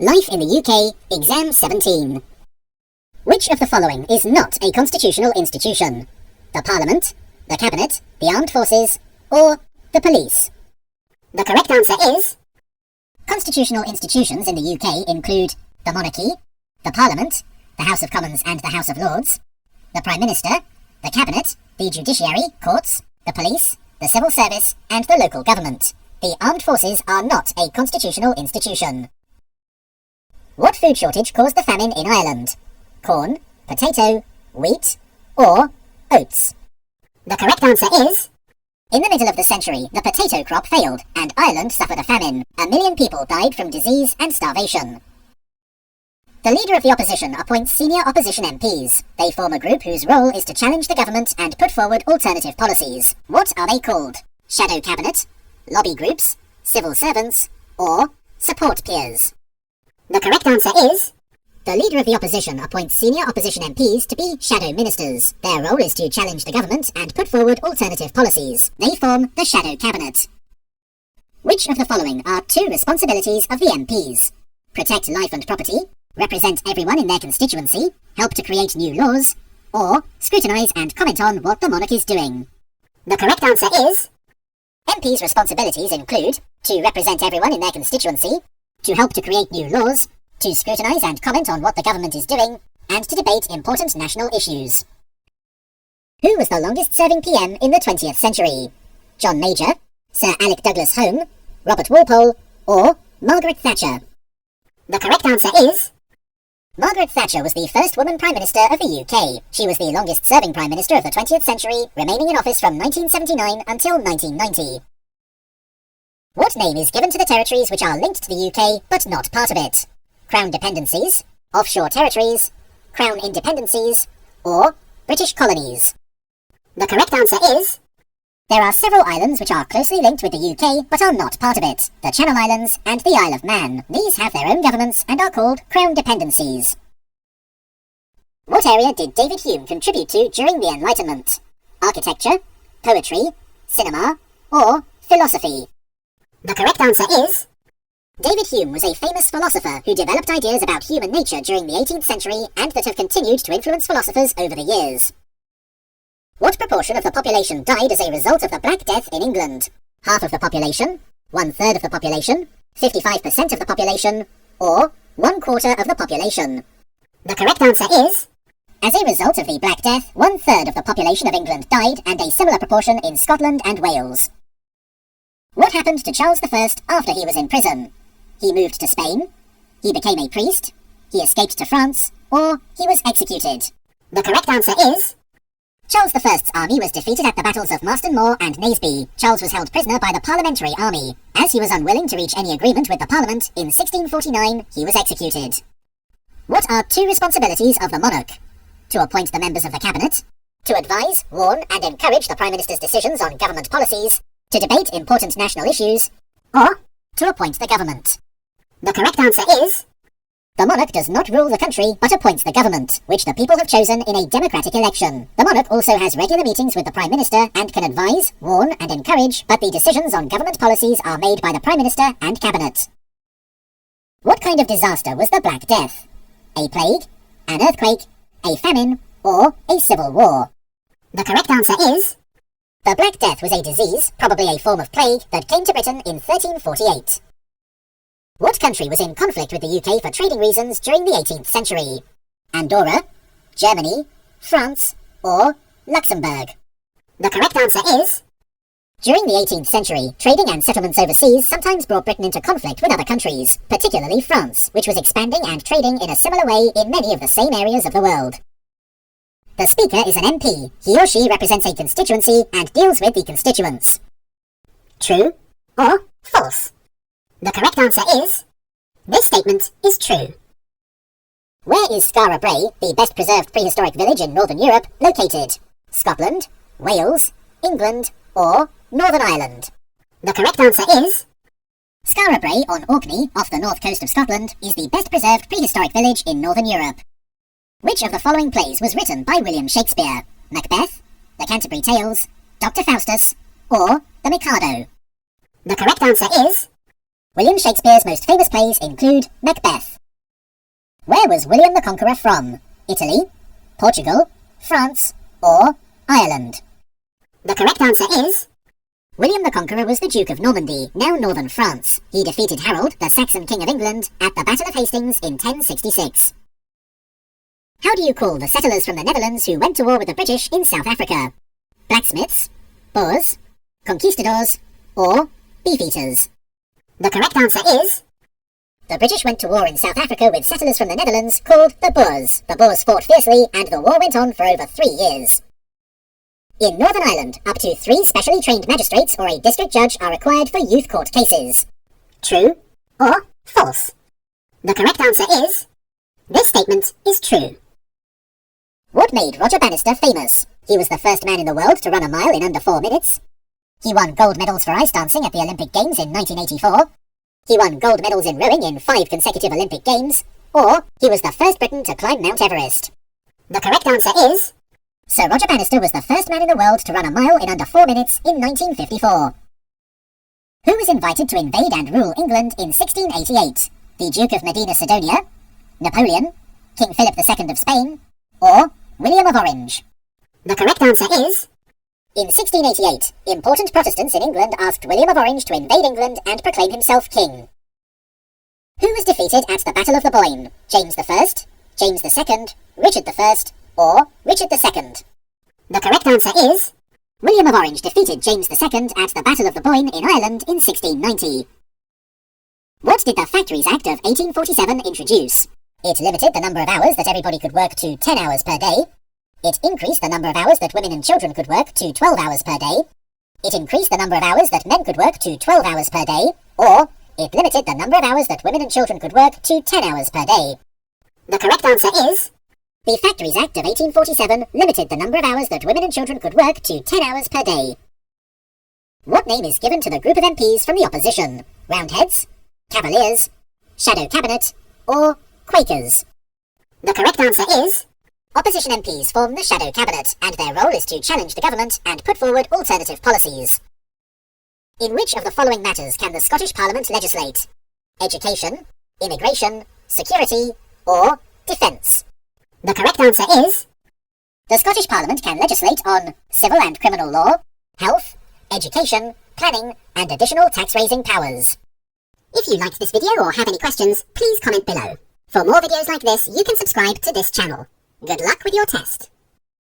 Life in the UK, Exam 17. Which of the following is not a constitutional institution? The Parliament, the Cabinet, the Armed Forces, or the Police? The correct answer is... Constitutional institutions in the UK include the Monarchy, the Parliament, the House of Commons and the House of Lords, the Prime Minister, the Cabinet, the Judiciary, courts, the Police, the Civil Service, and the local government. The Armed Forces are not a constitutional institution. What food shortage caused the famine in Ireland? Corn, potato, wheat, or oats? The correct answer is... In the middle of the century, the potato crop failed, and Ireland suffered a famine. 1 million people died from disease and starvation. The Leader of the Opposition appoints senior opposition MPs. They form a group whose role is to challenge the government and put forward alternative policies. What are they called? Shadow Cabinet, lobby groups, civil servants, or support peers? The correct answer is... The Leader of the Opposition appoints senior opposition MPs to be shadow ministers. Their role is to challenge the government and put forward alternative policies. They form the Shadow Cabinet. Which of the following are two responsibilities of the MPs? Protect life and property, represent everyone in their constituency, help to create new laws, or scrutinise and comment on what the monarch is doing? The correct answer is... MPs' responsibilities include to represent everyone in their constituency, to help to create new laws, to scrutinise and comment on what the government is doing, and to debate important national issues. Who was the longest-serving PM in the 20th century? John Major, Sir Alec Douglas Home, Robert Walpole, or Margaret Thatcher? The correct answer is... Margaret Thatcher was the first woman Prime Minister of the UK. She was the longest-serving Prime Minister of the 20th century, remaining in office from 1979 until 1990. What name is given to the territories which are linked to the UK but not part of it? Crown dependencies, offshore territories, Crown independencies, or British colonies? The correct answer is... There are several islands which are closely linked with the UK but are not part of it. The Channel Islands and the Isle of Man. These have their own governments and are called Crown dependencies. What area did David Hume contribute to during the Enlightenment? Architecture, poetry, cinema, or philosophy? The correct answer is... David Hume was a famous philosopher who developed ideas about human nature during the 18th century and that have continued to influence philosophers over the years. What proportion of the population died as a result of the Black Death in England? Half of the population, 1/3 of the population, 55% of the population, or 1/4 of the population? The correct answer is... As a result of the Black Death, 1/3 of the population of England died and a similar proportion in Scotland and Wales. What happened to Charles I after he was in prison? He moved to Spain, he became a priest, he escaped to France, or he was executed? The correct answer is... Charles I's army was defeated at the battles of Marston Moor and Naseby. Charles was held prisoner by the Parliamentary army. As he was unwilling to reach any agreement with the Parliament, in 1649 he was executed. What are two responsibilities of the monarch? To appoint the members of the cabinet, to advise, warn and encourage the Prime Minister's decisions on government policies, to debate important national issues, or to appoint the government? The correct answer is... The monarch does not rule the country, but appoints the government, which the people have chosen in a democratic election. The monarch also has regular meetings with the Prime Minister and can advise, warn and encourage, but the decisions on government policies are made by the Prime Minister and Cabinet. What kind of disaster was the Black Death? A plague, an earthquake, a famine, or a civil war? The correct answer is... The Black Death was a disease, probably a form of plague, that came to Britain in 1348. What country was in conflict with the UK for trading reasons during the 18th century? Andorra, Germany, France, or Luxembourg? The correct answer is... During the 18th century, trading and settlements overseas sometimes brought Britain into conflict with other countries, particularly France, which was expanding and trading in a similar way in many of the same areas of the world. The Speaker is an MP. He or she represents a constituency and deals with the constituents. True or false? The correct answer is... This statement is true. Where is Skara Brae, the best preserved prehistoric village in Northern Europe, located? Scotland, Wales, England, or Northern Ireland? The correct answer is... Skara Brae on Orkney, off the north coast of Scotland, is the best preserved prehistoric village in Northern Europe. Which of the following plays was written by William Shakespeare? Macbeth, The Canterbury Tales, Dr. Faustus, or The Mikado? The correct answer is... William Shakespeare's most famous plays include Macbeth. Where was William the Conqueror from? Italy, Portugal, France, or Ireland? The correct answer is... William the Conqueror was the Duke of Normandy, now northern France. He defeated Harold, the Saxon King of England, at the Battle of Hastings in 1066. How do you call the settlers from the Netherlands who went to war with the British in South Africa? Blacksmiths, Boers, conquistadors, or beefeaters? The correct answer is... The British went to war in South Africa with settlers from the Netherlands called the Boers. The Boers fought fiercely and the war went on for over 3 years. In Northern Ireland, up to 3 specially trained magistrates or a district judge are required for youth court cases. True or false? The correct answer is... This statement is true. What made Roger Bannister famous? He was the first man in the world to run a mile in under 4 minutes. He won gold medals for ice dancing at the Olympic Games in 1984. He won gold medals in rowing in 5 consecutive Olympic Games. Or he was the first Briton to climb Mount Everest. The correct answer is... Sir Roger Bannister was the first man in the world to run a mile in under 4 minutes in 1954. Who was invited to invade and rule England in 1688? The Duke of Medina Sidonia, Napoleon, King Philip II of Spain, or William of Orange? The correct answer is... In 1688, important Protestants in England asked William of Orange to invade England and proclaim himself king. Who was defeated at the Battle of the Boyne? James I, James II, Richard I, or Richard II? The correct answer is... William of Orange defeated James II at the Battle of the Boyne in Ireland in 1690. What did the Factories Act of 1847 introduce? It limited the number of hours that everybody could work to 10 hours per day. It increased the number of hours that women and children could work to 12 hours per day. It increased the number of hours that men could work to 12 hours per day. Or it limited the number of hours that women and children could work to 10 hours per day. The correct answer is... The Factories Act of 1847 limited the number of hours that women and children could work to 10 hours per day. What name is given to the group of MPs from the opposition? Roundheads, Cavaliers, Shadow Cabinet, or Quakers? The correct answer is... Opposition MPs form the Shadow Cabinet, and their role is to challenge the government and put forward alternative policies. In which of the following matters can the Scottish Parliament legislate? Education, immigration, security, or defence? The correct answer is... The Scottish Parliament can legislate on civil and criminal law, health, education, planning, and additional tax-raising powers. If you liked this video or have any questions, please comment below. For more videos like this, you can subscribe to this channel. Good luck with your test.